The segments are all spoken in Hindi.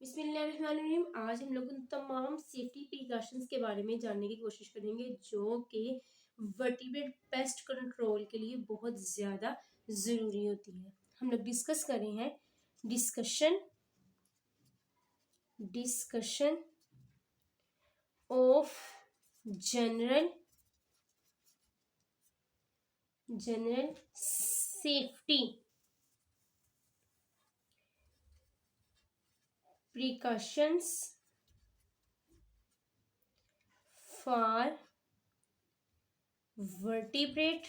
बिस्मिल्लाहिर्रहमानिर्रहीम। आज हम लोग उन तमाम सेफ्टी प्रिकॉशंस के बारे में जानने की कोशिश करेंगे जो कि वर्टिब्रेट पेस्ट कंट्रोल के लिए बहुत ज़्यादा ज़रूरी होती है। हम लोग डिस्कस कर रहे हैं discussion discussion of general general safety precautions for vertebrate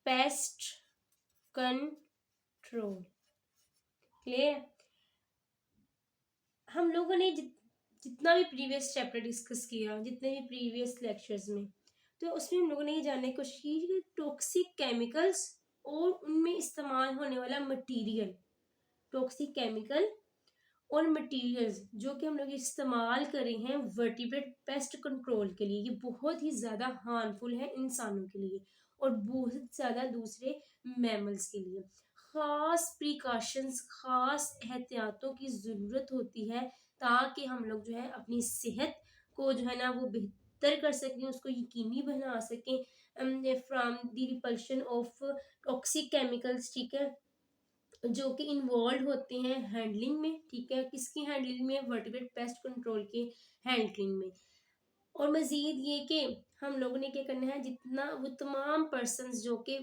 pest control. Clear. हम लोगों ने जितना भी प्रीवियस चैप्टर डिस्कस किया, जितने भी प्रीवियस लेक्चर्स में, तो उसमें हम लोगों ने ये जानने की कोशिश की कि टॉक्सिक केमिकल्स और उनमें इस्तेमाल होने वाला मटेरियल, टॉक्सिक केमिकल और मटेरियल्स जो कि हम लोग इस्तेमाल कर रहे हैं वर्टिब्रेट पेस्ट कंट्रोल के लिए, ये बहुत ही ज़्यादा हार्मफुल है इंसानों के लिए और बहुत ज़्यादा दूसरे मैमल्स के लिए। ख़ास प्रिकॉशंस, ख़ास एहतियातों की ज़रूरत होती है ताकि हम लोग जो है अपनी सेहत को जो है ना वो बेहतर कर सकें, उसको यकीनी बना सकें from the repulsion of toxic chemicals. ठीक है, जो कि इन्वॉल्व होते हैं हैंडलिंग में। ठीक है, किसकी हैंडलिंग में? वर्टिब्रेट पेस्ट कंट्रोल के हैंडलिंग में। और मजीद ये कि हम लोगों ने क्या करना है, जितना वो तमाम पर्सन्स जो कि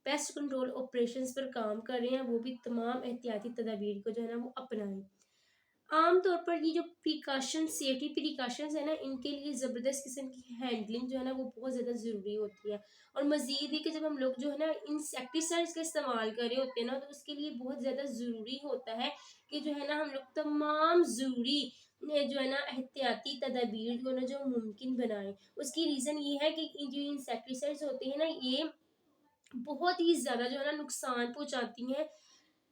पेस्ट कंट्रोल ऑपरेशंस पर काम कर रहे हैं वो भी तमाम एहतियाती तदाबीर को जो है ना वो अपनाएं। आमतौर पर ये जो प्रिकॉशन, सेफ्टी प्रिकॉशंस है ना, इनके लिए ज़बरदस्त किस्म की हैंडलिंग जो है ना वो बहुत ज़्यादा ज़रूरी होती है। और मज़ीद ही कि जब हम लोग जो है ना इंसेक्टिसाइड्स का इस्तेमाल कर रहे होते हैं ना, तो उसके लिए बहुत ज़्यादा ज़रूरी होता है कि जो है ना हम लोग तमाम ज़रूरी जो है ना एहतियाती तदाबीर जो है ना जो मुमकिन बनाएं। उसकी रीज़न ये है कि जो इंसेक्टिसाइड्स होते हैं ना, ये बहुत ही ज़्यादा जो है ना नुकसान पहुंचाती हैं।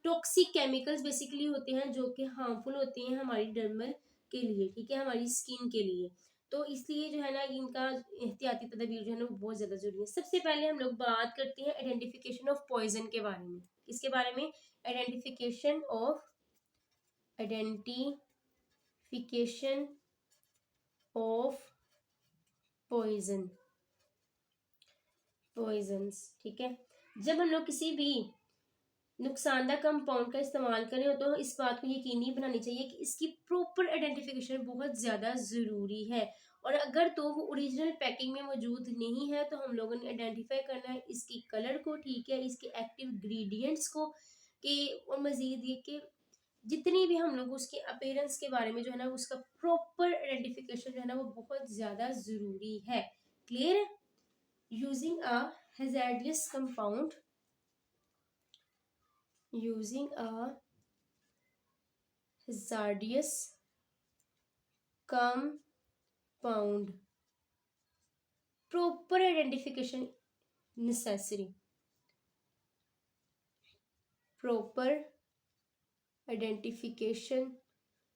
टॉक्सिक केमिकल्स बेसिकली होते हैं जो कि हार्मफुल होते हैं हमारी डर्मल के लिए। ठीक है, हमारी स्किन के लिए। तो इसलिए जो है ना इनका एहतियाती तदाबीर जो है ना वो बहुत ज़्यादा ज़रूरी है। सबसे पहले हम लोग बात करते हैं आइडेंटिफिकेशन ऑफ पॉइजन के बारे में। इसके बारे में आइडेंटिफिकेशन ऑफ पॉइजन्स। ठीक है, जब हम लोग किसी भी नुकसानदा कंपाउंड का इस्तेमाल करें हो तो इस बात को यकीनी बनानी चाहिए कि इसकी प्रॉपर आइडेंटिफिकेशन बहुत ज़्यादा ज़रूरी है। और अगर तो वो ओरिजिनल पैकिंग में मौजूद नहीं है तो हम लोगों ने आइडेंटिफाई करना है इसकी कलर को। ठीक है, इसके एक्टिव इंग्रेडिएंट्स को कि और मज़ीद ये कि जितनी भी हम लोग उसके अपीयरेंस के बारे में जो है ना उसका प्रॉपर आइडेंटिफिकेशन जो है ना वो बहुत ज़्यादा ज़रूरी है। Clear. Using a hazardous compound using a hazardous compound, proper identification necessary, proper identification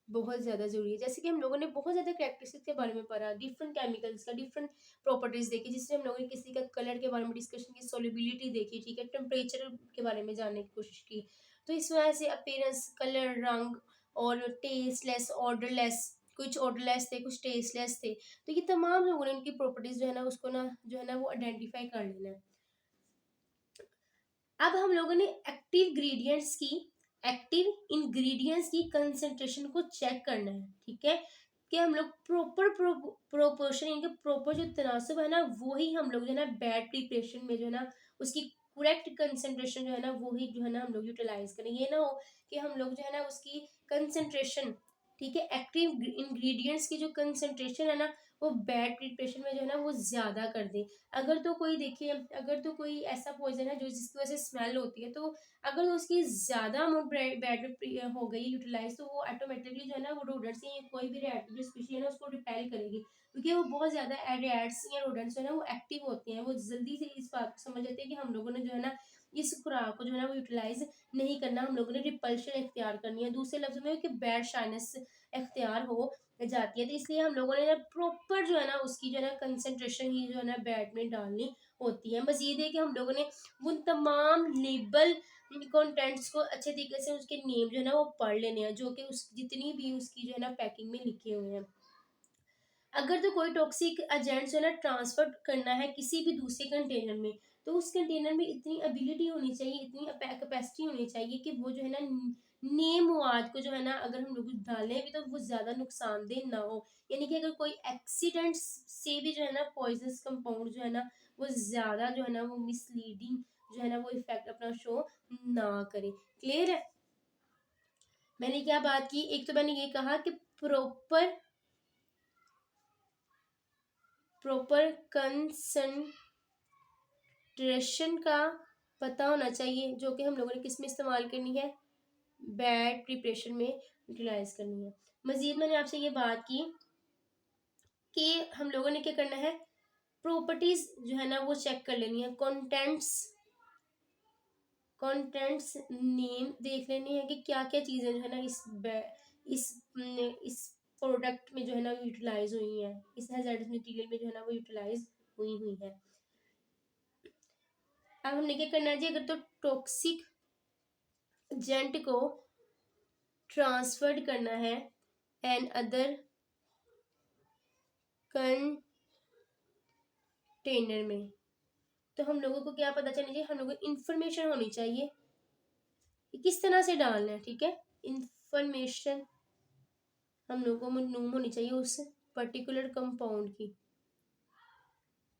बहुत ज़्यादा ज़रूरी है। जैसे कि हम लोगों ने बहुत ज़्यादा कैरेक्टरिस्टिक्स के बारे में पढ़ा, डिफरेंट केमिकल्स का डिफरेंट प्रॉपर्टीज देखी, जिससे हम लोगों ने किसी का कलर के बारे में डिस्कशन की, सोलिबिलिटी देखी। ठीक है, टेम्परेचर के बारे में जानने की कोशिश की। तो इस वजह से अपीयरेंस, कलर, रंग और टेस्टलेस, ऑर्डरलेस, कुछ ऑर्डरलेस थे, कुछ टेस्टलेस थे। तो ये तमाम लोगों ने उनकी प्रॉपर्टीज जो है ना उसको ना जो है ना वो आइडेंटिफाई कर लेना है। अब हम लोगों ने एक्टिव इंग्रेडिएंट्स की कंसंट्रेशन को चेक करना है। ठीक है, कि हम लोग प्रॉपर प्रोपोर्शन, इनके प्रॉपर जो तनासब है ना वो ही हम लोग जो है ना बैड प्रिपरेशन में जो है ना उसकी करेक्ट कंसंट्रेशन जो है ना वो ही जो है ना हम लोग यूटिलाइज करें। ये ना हो कि हम लोग जो है ना उसकी कंसंट्रेशन, ठीक है, एक्टिव इंग्रेडिएंट्स की जो कंसंट्रेशन है ना वो बैड प्रिपरेशन में जो है ना वो ज़्यादा कर दे। अगर तो कोई देखिए, अगर तो कोई ऐसा पॉइजन है जो जिसकी वजह से स्मेल होती है, तो अगर उसकी ज़्यादा अमाउंट बैड हो गई यूटिलाइज, तो वो ऑटोमेटिकली जो है ना वो रोडेंट्स या कोई भी रैट जो स्पीशी है ना उसको रिपेल करेगी, क्योंकि वो बहुत ज़्यादा रैट्स या रोडेंट्स जो है ना वो एक्टिव होते हैं। वो जल्दी से इस बात को समझ जाते हैं कि हम लोगों ने जो है ना इस खुराक को जो है ना वो यूटिलाइज नहीं करना, हम लोगों ने रिपल्शन इख्तियार करनी है। दूसरे लफ्ज़ों में कि बैड शाइनेस इख्तियार हो जाती है। तो इसलिए हम लोगों ने ना प्रॉपर जो है ना उसकी जो है ना कंसंट्रेशन ही जो है ना बैट में डालनी होती है। मजीद है कि हम लोगों ने उन तमाम लेबल कंटेंट्स को अच्छे तरीके से उसके नेम जो है ना वो पढ़ लेने हैं, जो कि उस जितनी भी उसकी जो है ना पैकिंग में लिखे हुए हैं। अगर तो कोई टॉक्सिक एजेंट जो है ना ट्रांसफर करना है किसी भी दूसरे कंटेनर में, तो उस कंटेनर में इतनी एबिलिटी होनी चाहिए, इतनी कैपेसिटी होनी चाहिए कि वो जो है ना नेम वाद को जो है ना अगर हम लोग डालें भी तो वो ज़्यादा नुकसानदेह ना हो। यानी कि अगर कोई एक्सीडेंट से भी जो है ना पॉइजनस कंपाउंड जो है ना वो ज़्यादा जो है ना वो मिसलीडिंग जो है ना वो इफेक्ट अपना शो ना करे। क्लियर है? मैंने क्या बात की, एक तो मैंने ये कहा कि प्रॉपर प्रॉपर कंसंट्रेशन का पता होना चाहिए, जो कि हम लोगों ने किस में इस्तेमाल करनी है, बैड प्रिपरेशन में यूटिलाइज करनी है। मजीद मैंने आपसे ये बात की कि हम लोगों ने क्या करना है, प्रॉपर्टीज जो है ना वो चेक कर लेनी है, कंटेंट्स नेम देख लेनी है कि क्या क्या चीज़ें जो है ना इस इस प्रोडक्ट में जो है ना यूटिलाइज हुई हैं, इस हैजार्डस मटेरियल में जो है ना वो यूटिलाइज हुई हुई है। अब हमने क्या करना है जी, अगर तो टॉक्सिक एजेंट को ट्रांसफर्ड करना है एन अदर कंटेनर में, तो हम लोगों को क्या पता चलना चाहिए, हम लोगों को इंफॉर्मेशन होनी चाहिए कि किस तरह से डालना है। ठीक है, इंफॉर्मेशन हम लोगों को मालूम होनी चाहिए उस पर्टिकुलर कंपाउंड की,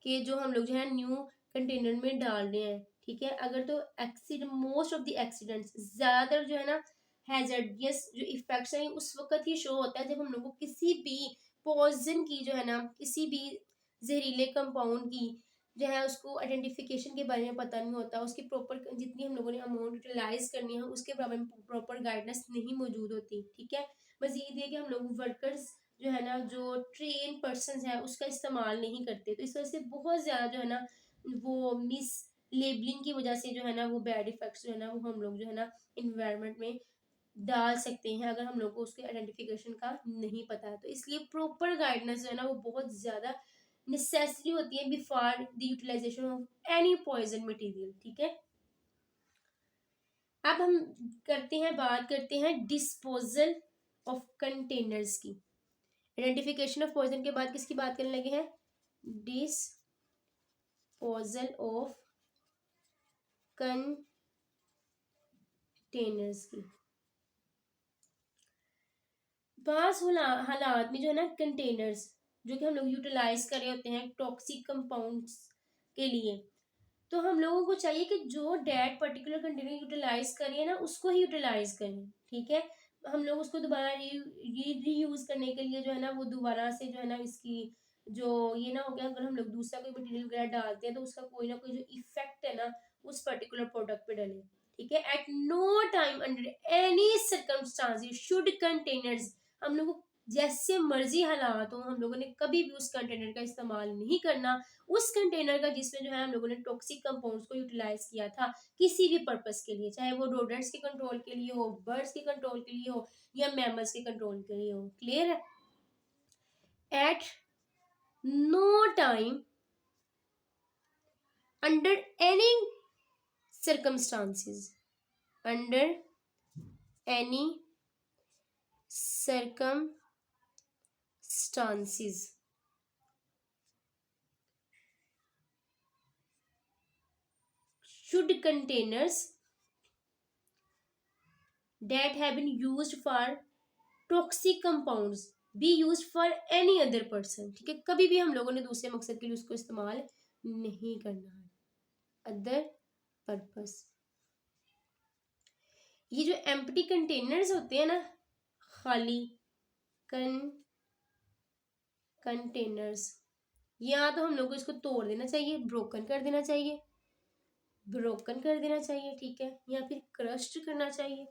कि जो हम लोग जो है न्यू कंटेनर में डाल रहे हैं। ठीक है, अगर तो accident most of the accidents ज़्यादातर जो है ना हैजर्डियस जो इफेक्ट्स हैं उस वक्त ही शो होता है जब हम लोग को किसी भी पॉइजन की जो है ना किसी भी जहरीले कंपाउंड की जो है उसको आइडेंटिफिकेशन के बारे में पता नहीं होता, उसकी प्रॉपर जितनी हम लोगों ने अमाउंट यूटिलाइज करनी है उसके बारे में प्रॉपर गाइडेंस नहीं मौजूद होती। ठीक है, मजीद ये कि हम लोग वर्कर्स जो है ना जो ट्रेन पर्सन है उसका इस्तेमाल नहीं करते, तो इस वजह से बहुत ज़्यादा जो है ना वो मिस लेबलिंग की वजह से जो है ना वो बैड इफेक्ट्स जो है ना वो हम लोग जो है ना इन्वायरमेंट में डाल सकते हैं अगर हम लोग को उसके आइडेंटिफिकेशन का नहीं पता है। तो इसलिए प्रॉपर गाइडेंस जो है ना वो बहुत ज़्यादा नेसेसरी होती है before the utilization of any poison material. ठीक है, अब हम बात करते हैं डिस्पोजल ऑफ कंटेनर्स की। आइडेंटिफिकेशन ऑफ पॉइजन के बाद किसकी बात करने लगे हैं, डिस्पोजल ऑफ कंटेनर्स की। बास हालात में जो है ना कंटेनर्स जो कि हम लोग यूटिलाइज कर रहे होते हैं टॉक्सिक कंपाउंड्स के लिए, तो हम लोगों को चाहिए कि जो डैट पर्टिकुलर कंटेनर यूटिलाइज करिए ना उसको ही यूटिलाइज करें। ठीक है, हम लोग उसको दोबारा रीयूज करने के लिए जो है ना वो दोबारा से जो है ना इसकी जो ये ना हो गया, अगर हम लोग दूसरा कोई मटेरियल वगैरह डालते हैं तो उसका कोई ना कोई जो इफेक्ट है ना उस पर्टिकुलर प्रोडक्ट पे डले। ठीक है, at no time under any circumstances should containers, हम लोग को जैसे मर्जी हालात हो हम लोगों ने कभी भी उस कंटेनर का इस्तेमाल नहीं करना, उस कंटेनर का जिसमें जो है हम लोगों ने टॉक्सिक कंपाउंड्स को यूटिलाइज किया था किसी भी पर्पस के लिए, चाहे वो रोडेंट्स के कंट्रोल के लिए हो, बर्ड्स के कंट्रोल के लिए हो या मैमल्स के कंट्रोल के लिए हो। क्लियर है? At no time under any circumstances under any circumstances should containers that have been used for toxic compounds be used for any other person। ठीक है, कभी भी हम लोगों ने दूसरे मकसद के लिए उसको इस्तेमाल नहीं करना है, अदर पर्पस। ये जो एम्प्टी कंटेनर्स होते हैं ना, खाली कंटेनर्स, या तो हम लोग को इसको तोड़ देना चाहिए, ब्रोकन कर देना चाहिए, ठीक है, या फिर क्रस्ट करना चाहिए,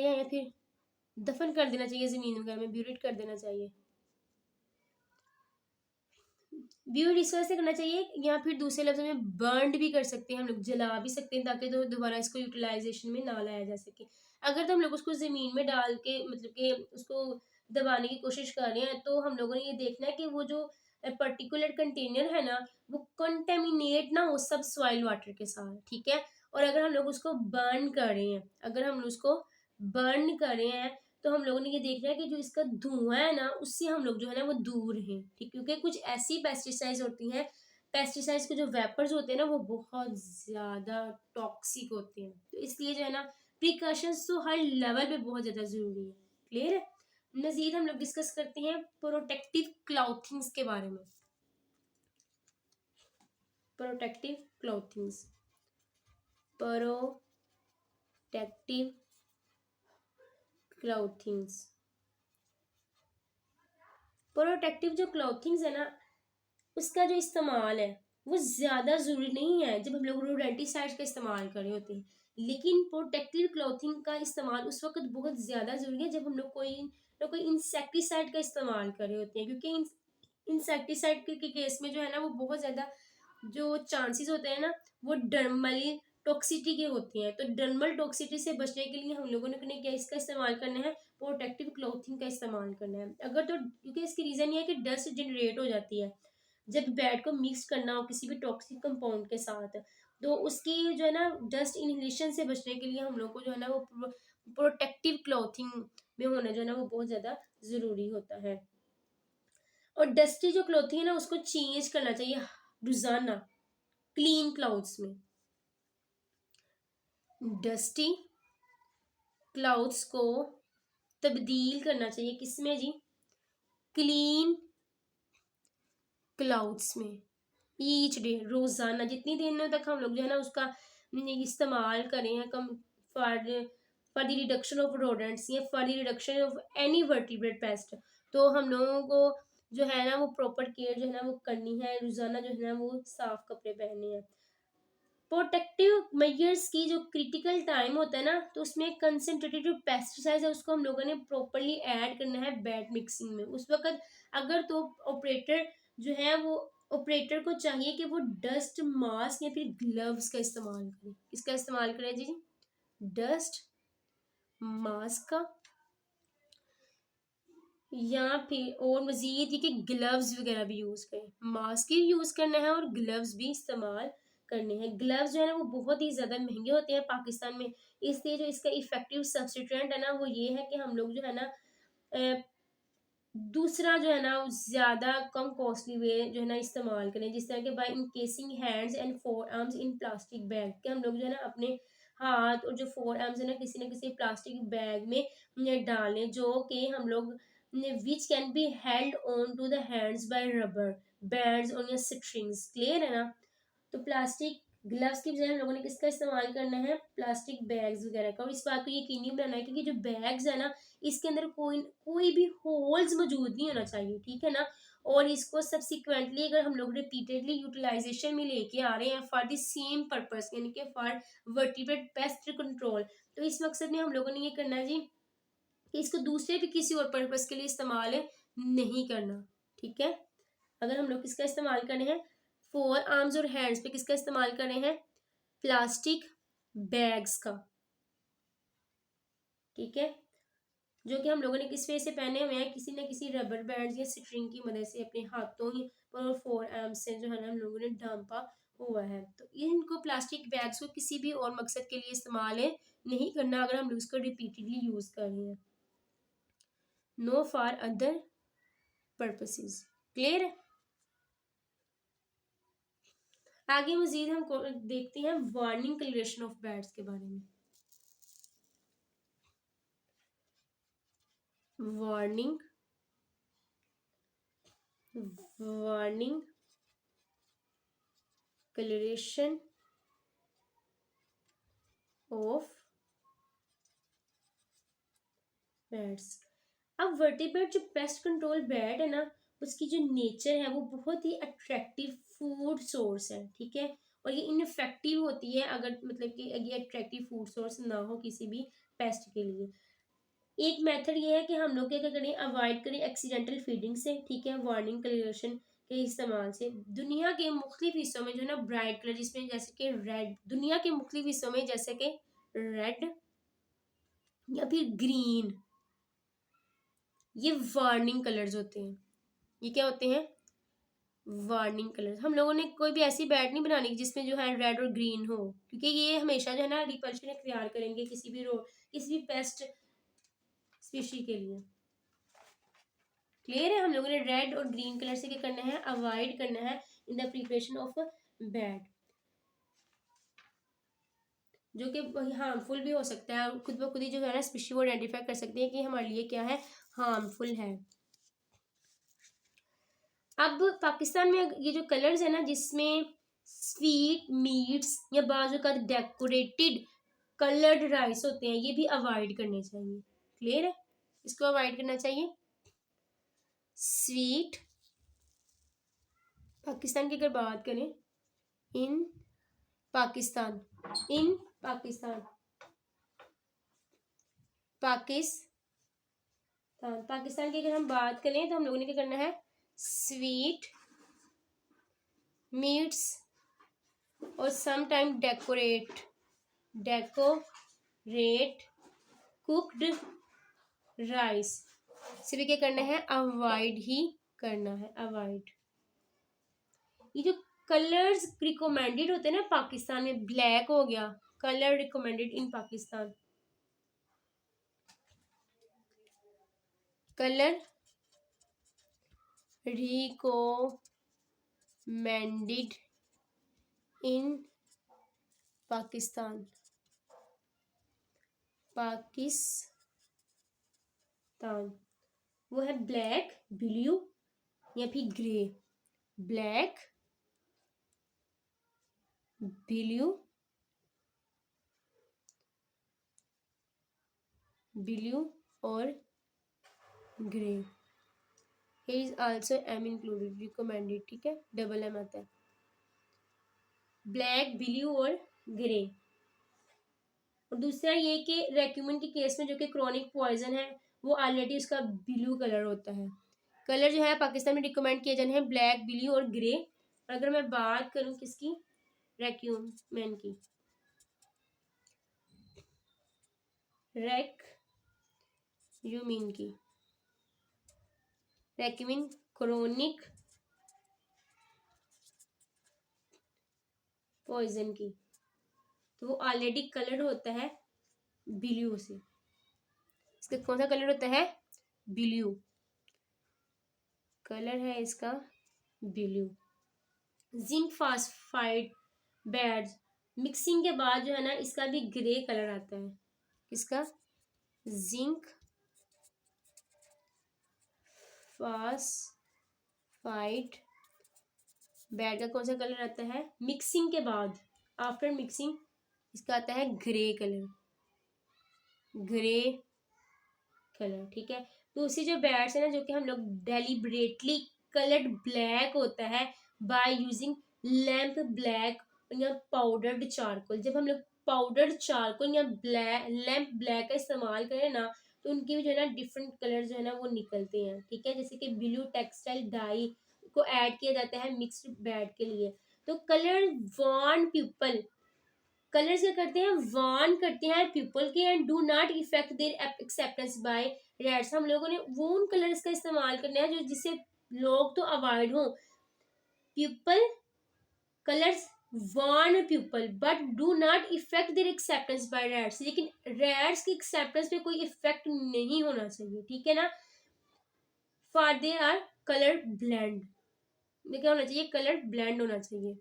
या फिर दफन कर देना चाहिए जमीन वगैरह में, ब्यूरिट कर देना चाहिए। ब्यूरिट इस वजह से करना चाहिए, या फिर दूसरे लफ्ज़ों में बर्न भी कर सकते हैं, हम लोग जला भी सकते हैं ताकि तो दोबारा इसको यूटिलाइजेशन में ना लाया जा सके। अगर तो हम लोग उसको ज़मीन में डाल के मतलब कि उसको दबाने की कोशिश कर रहे हैं तो हम लोगों ने ये देखना है कि वो जो पर्टिकुलर कंटेनर है ना, वो कंटेमिनेट ना हो सब सॉइल वाटर के साथ, ठीक है। और अगर हम लोग उसको बर्न कर रहे हैं, अगर हम उसको बर्न कर रहे हैं, तो हम लोगों ने ये देखना है कि जो इसका धुआं है ना, उससे हम लोग जो है ना वो दूर रहें, ठीक। क्योंकि कुछ ऐसी पेस्टिसाइड्स होती हैं, पेस्टिसाइड्स के जो वेपर्स होते हैं ना, वो बहुत ज़्यादा टॉक्सिक होते हैं। तो इसलिए जो है ना, प्रिकॉशंस तो हर लेवल पे बहुत ज़्यादा ज़रूरी है। क्लियर है। मजीद हम लोग डिस्कस करते हैं प्रोटेक्टिव क्लॉथिंग्स के बारे में। प्रोटेक्टिव क्लॉथिंग्स, प्रोटेक्टिव क्लॉथिंग्स, प्रोटेक्टिव जो क्लॉथिंग्स है ना, उसका जो इस्तेमाल है वो ज़्यादा ज़रूरी नहीं है जब हम लोग रोडेंटिसाइड्स का इस्तेमाल कर रहे होते हैं। लेकिन प्रोटेक्टिव क्लॉथिंग का इस्तेमाल उस वक्त बहुत ज़्यादा ज़रूरी है जब हम लोग कोई इंसेक्टिसाइड का इस्तेमाल कर रहे होते हैं, क्योंकि इंसेक्टिसाइड के केस में जो है ना, वो बहुत ज़्यादा जो चांसेस होते हैं ना, वो डर्मल टॉक्सिटी के होते हैं। तो डर्मल टॉक्सिटी से बचने के लिए हम लोगों ने क्या इसका इस्तेमाल करना है, प्रोटेक्टिव क्लॉथिंग का इस्तेमाल करना है। अगर तो क्योंकि इसकी रीज़न ये है कि डस्ट जनरेट हो जाती है जब बैट को मिक्स करना हो किसी भी टॉक्सिक कंपाउंड के साथ, तो उसकी जो है ना डस्ट इनहेलेशन से बचने के लिए हम लोग को जो है ना वो प्रोटेक्टिव क्लॉथिंग में होना जो है ना वो बहुत ज़्यादा ज़रूरी होता है। और डस्टी जो क्लॉथिंग है ना, उसको चेंज करना चाहिए रोजाना क्लीन क्लाउड्स में। डस्टी क्लाउड्स को तब्दील करना चाहिए किसमें जी, क्लीन क्लाउड्स में। ईच डे, रोजाना जितनी दिनों तक हम लोग जो है ना उसका इस्तेमाल करें हैं कम, for for the reduction of rodents या for the reduction of any vertebrate pest, तो हम लोगों को जो है ना वो प्रॉपर केयर जो है ना वो करनी है। रोजाना जो है ना वो साफ कपड़े पहनने हैं। प्रोटेक्टिव मेजर्स की जो क्रिटिकल टाइम होता है ना, तो उसमें कंसंट्रेटेड जो पेस्टिसाइड है उसको हम लोगों ने प्रॉपरली ऐड करना है बैट मिक्सिंग में उस वक्त। अगर तो ऑपरेटर जो है वो ऑपरेटर को चाहिए कि वो डस्ट मास्क या फिर ग्लव्स का इस्तेमाल करे। किसका इस्तेमाल करें जी, डस्ट मास्क का, या फिर और मजीद ये कि ग्लव्स वगैरह भी यूज़ करें। मास्क ही यूज़ करना है और ग्लव्स भी इस्तेमाल करने हैं। ग्लव्स जो है ना वो बहुत ही ज़्यादा महंगे होते हैं पाकिस्तान में, इसलिए जो इसका इफेक्टिव सब्सटीट्यूएंट है ना वो ये है कि हम लोग जो है ना दूसरा जो है ना ज़्यादा कम कॉस्टली वे जो है ना इस्तेमाल करें, जिस तरह के by encasing hands and forearms in plastic bag, के हम लोग जो है ना अपने हाथ और जो फोर आर्म्स है ना किसी प्लास्टिक बैग में डालें, जो कि हम लोग which can be held on to the hands by rubber bands on your strings. Clear है ना। तो प्लास्टिक ग्लव्स की बजाय हम लोगों ने किसका इस्तेमाल करना है, प्लास्टिक बैग्स वगैरह का। और इस बात को यकीनी बनाना है कि जो बैग्स है ना इसके अंदर कोई कोई भी होल्स मौजूद नहीं होना चाहिए, ठीक है ना। और इसको सब्सिक्वेंटली अगर हम लोग रिपीटेडली यूटिलाइजेशन में लेके आ रहे हैं फॉर द सेम पर्पस, यानी कि फॉर वर्टिब्रेट पेस्ट कंट्रोल, तो इस मकसद में हम लोगों ने ये करना है जी कि इसको दूसरे भी किसी और पर्पस के लिए इस्तेमाल नहीं करना, ठीक है। अगर हम लोग किसका इस्तेमाल कर रहे हैं, फोर आर्म्स और हैंड्स पे किसका इस्तेमाल कर रहे हैं, प्लास्टिक बैग्स का, ठीक है। जो कि हम लोगों ने किस वे से पहने हुए हैं, किसी न किसी रबर बैंड या स्ट्रिंग की मदद से अपने हाथों ही और फोर आर्म्स से जो है ना हम लोगों ने ढांपा हुआ है। तो इनको प्लास्टिक बैग्स को किसी भी और मकसद के लिए इस्तेमाल नहीं करना अगर हम लोग इसको रिपीटेडली यूज कर रहे हैं, no for other purposes. Clear है। आगे मजीद हम देखते हैं वार्निंग कलरेशन ऑफ बैट्स के बारे में। Warning warning colouration of bats. अब वर्टिब्रेट जो पेस्ट कंट्रोल बैट है ना, उसकी जो नेचर है वो बहुत ही अट्रैक्टिव फूड सोर्स है, ठीक है। और ये इनफेक्टिव होती है अगर मतलब कि ये अट्रैक्टिव फूड सोर्स ना हो किसी भी पेस्ट के लिए। एक मेथड ये है कि हम लोग क्या करें, अवॉइड करें एक्सीडेंटल फीडिंग से, ठीक है, वार्निंग कलरेशन के इस्तेमाल से। दुनिया के मुख्तलिफ हिस्सों में जो है ना ब्राइट कलर, जिसमें जैसे कि रेड, दुनिया के मुख्तलिफ हिस्सों में जैसे कि रेड या फिर ग्रीन, ये वार्निंग कलर्स होते हैं। ये क्या होते हैं, वार्निंग कलर, हम लोगों ने कोई भी ऐसी बैट नहीं बनानी जिसमें जो है रेड और ग्रीन हो, क्योंकि ये हमेशा जो है ना रिपल्शन इख्तियार करेंगे किसी भी पेस्ट स्पीशी के लिए। क्लियर है? हम लोगों ने रेड और ग्रीन कलर से क्या करना है, अवॉइड करना है in the preparation of bat, जो कि हार्मफुल भी हो सकता है, और खुद ब खुद ही जो है ना स्पीशी वो आइडेंटिफाई कर सकते हैं कि हमारे लिए क्या है, हार्मफुल है। अब पाकिस्तान में ये जो कलर्स है ना, जिसमें स्वीट मीट्स या बाजू का डेकोरेटेड कलर्ड राइस होते हैं, ये भी अवॉइड करने चाहिए। क्लियर है? इसको अवॉइड करना चाहिए। स्वीट, पाकिस्तान की अगर बात करें, इन पाकिस्तान पाकिस्तान की अगर हम बात करें तो हम लोगों ने क्या करना है, स्वीट मीट्स और some time decorate cooked rice से भी क्या करना है, अवॉइड ही करना है, अवॉइड। ये जो कलर्स रिकमेंडेड होते हैं ना पाकिस्तान में, ब्लैक हो गया colour recommended in Pakistan, colour recommended in Pakistan, वो है ब्लैक, ब्लू या फिर ग्रे। ब्लैक, ब्लू और grey. Here is also M included, recommended, ठीक है, डबल M आता है। ब्लैक, ब्लू और ग्रे। और दूसरा ये कि रेक्यूमिन के केस में जो कि क्रॉनिक पॉइजन है, वो ऑलरेडी उसका ब्लू कलर होता है। कलर जो है पाकिस्तान में रिकमेंड किए जाने हैं ब्लैक, ब्लू और ग्रे। और अगर मैं बात करूं किसकी, रेक्यूमिन की, रेक्यूमिन क्रॉनिक पॉइजन की, तो वो ऑलरेडी कलर होता है ब्लू से। इसका कौन सा कलर होता है, ब्लू कलर है इसका, blue. Zinc phosphide baits mixing के बाद जो है ना इसका भी ग्रे कलर आता है। इसका जिंक फास्फाइड बैड का कौन सा कलर आता है, मिक्सिंग के बाद, आफ्टर मिक्सिंग इसका आता है ग्रे कलर, ठीक है। तो उसी जो बैड्स है ना, जो कि हम लोग डेलिबरेटली कलर्ड ब्लैक होता है बाय यूजिंग लैम्प ब्लैक या पाउडर्ड चारकोल। जब हम लोग पाउडर्ड चारकोल या लैम्प ब्लैक का इस्तेमाल करें ना, तो उनके भी जो है ना डिफरेंट कलर जो है ना वो निकलते हैं, ठीक है। जैसे कि ब्लू टेक्सटाइल डाई को ऐड किया जाता है मिक्स्ड बैड के लिए। तो कलर वार्न पीपल, कलर्स क्या करते हैं, वार्न करते हैं पीपल के, and do not affect their acceptance by rats. हम लोगों ने वो उन कलर्स का इस्तेमाल करना है जो जिससे लोग तो अवॉइड हो। People colours warn people but do not affect their acceptance by rats, लेकिन रेड्स की एक्सेप्टेंस पे कोई इफेक्ट नहीं होना चाहिए, ठीक है ना। For they are colour blind, क्या होना चाहिए, कलर ब्लेंड होना चाहिए।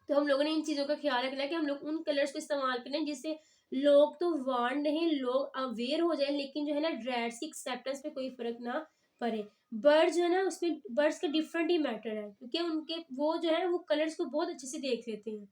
तो हम लोगों ने इन चीज़ों का ख्याल रखना है कि हम लोग उन कलर्स को इस्तेमाल करें जिससे लोग तो वार्न नहीं, लोग अवेयर हो जाए, लेकिन जो है ना रेड्स की एक्सेप्टेंस पे कोई फर्क ना पड़े। बर्ड्स जो है ना, उसमें बर्ड्स का डिफरेंट ही मैटर है, क्योंकि उनके वो जो है वो कलर्स को बहुत अच्छे से देख लेते हैं।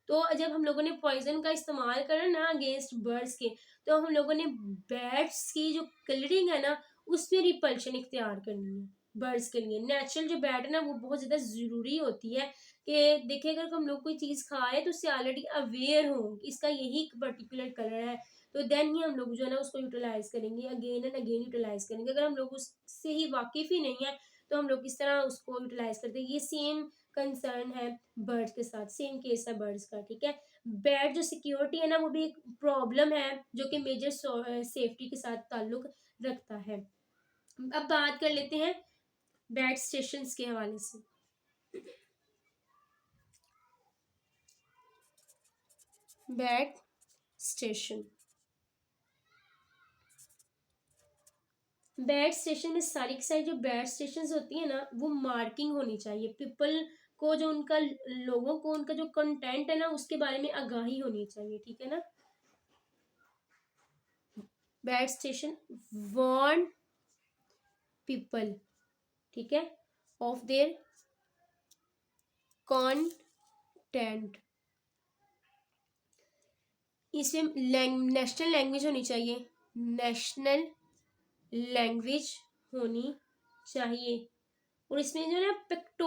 तो जब हम लोगों ने पॉइजन का इस्तेमाल करा ना अगेंस्ट बर्ड्स के, तो हम लोगों ने बैट्स की जो कलरिंग है ना उसमें रिपल्शन इख्तियार करनी है। बर्ड्स के लिए नेचुरल जो बैट है ना वो बहुत ज़्यादा ज़रूरी होती है, कि देखिए अगर हम लोग कोई चीज़ खा रहे हैं तो उससे ऑलरेडी अवेयर हो इसका यही पर्टिकुलर कलर है, तो देन ही हम लोग जो है ना उसको यूटिलाइज करेंगे, अगेन एंड अगेन यूटिलाइज करेंगे। अगर हम लोग उससे ही वाकिफ ही नहीं है तो हम लोग किस तरह उसको यूटिलाइज करते हैं। ये सेम कंसर्न है बर्ड्स के साथ, सेम केस है बर्ड्स का, ठीक है। बैड जो सिक्योरिटी है ना वो भी एक प्रॉब्लम है जो कि मेजर सेफ्टी के साथ ताल्लुक रखता है। अब बात कर लेते हैं बैड स्टेशंस के हवाले से। बैड स्टेशन, बैड स्टेशन में सारी की सारी जो बैड स्टेशन होती है ना, वो मार्किंग होनी चाहिए पीपल को, जो उनका लोगों को उनका जो कंटेंट है ना उसके बारे में आगाही होनी चाहिए, ठीक है ना। बैड स्टेशन वार्न पीपल, ठीक है, ऑफ देयर कंटेंट। इसमें नेशनल लैंग्वेज होनी चाहिए, नेशनल लैंग्वेज होनी चाहिए। और इसमें जो है ना